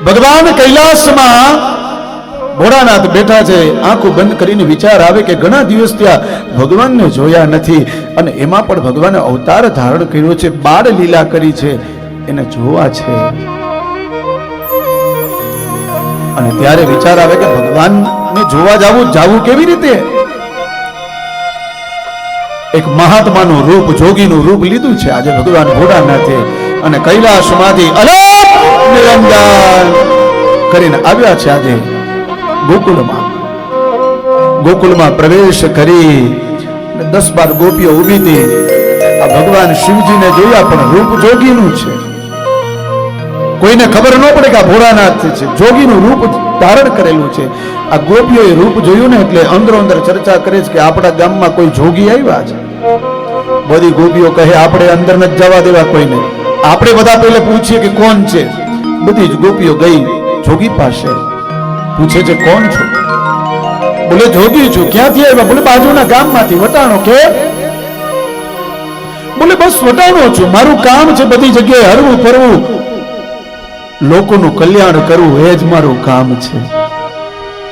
ભગવાન કૈલાસમાં ભોળાનાથ બેઠા છે, આંખો બંધ કરીને વિચાર આવે કે ઘણા દિવસ ત્યાં ભગવાનને જોયા નથી, અને એમાં પણ ભગવાને અવતાર ધારણ કર્યો છે, બાળ લીલા કરી છે, એને જોવા છે. અને ત્યારે વિચાર આવે કે ભગવાનને જોવા જાવું કેવી રીતે? એક મહાત્માનું રૂપ, જોગીનું રૂપ લીધું છે આજે ભગવાન ભોળાનાથે, અને કૈલાસમાંથી અલગ નિરંજન કરીને આવ્યા છે આજે ગોકુળમાં પ્રવેશ કરી 10-12 ગોપીઓ ઊભી હતી. આ ભગવાન શિવજીને જોયા, પણ રૂપ જોગીનું છે. કોઈને ખબર ન પડે કે આ ભોળાનાથ છે, જોગીનું રૂપ ધારણ કરેલું છે. આ ગોપીઓએ રૂપ જોયું ને એટલે અંદરો અંદર ચર્ચા કરે છે કે આપણા ગામમાં કોઈ જોગી આવ્યા છે. બધી ગોપીઓ કહે આપણે અંદર નથી જવા દેવા કોઈને, આપણે બધા પહેલા પૂછીએ કે કોણ છે. બધી જ ગોપીઓ ગઈ જોગી પાસે, પૂછે છે કોણ છો? બોલે જોગી છું. ક્યાંથી આવ્યા? બોલે બાજુના ગામમાંથી. વટાણો કે? બોલે બસ વટાણો છું, મારું કામ છે બધી જગ્યાએ હરવું ફરવું, લોકોનું કલ્યાણ કરવું, એ જ મારું કામ છે.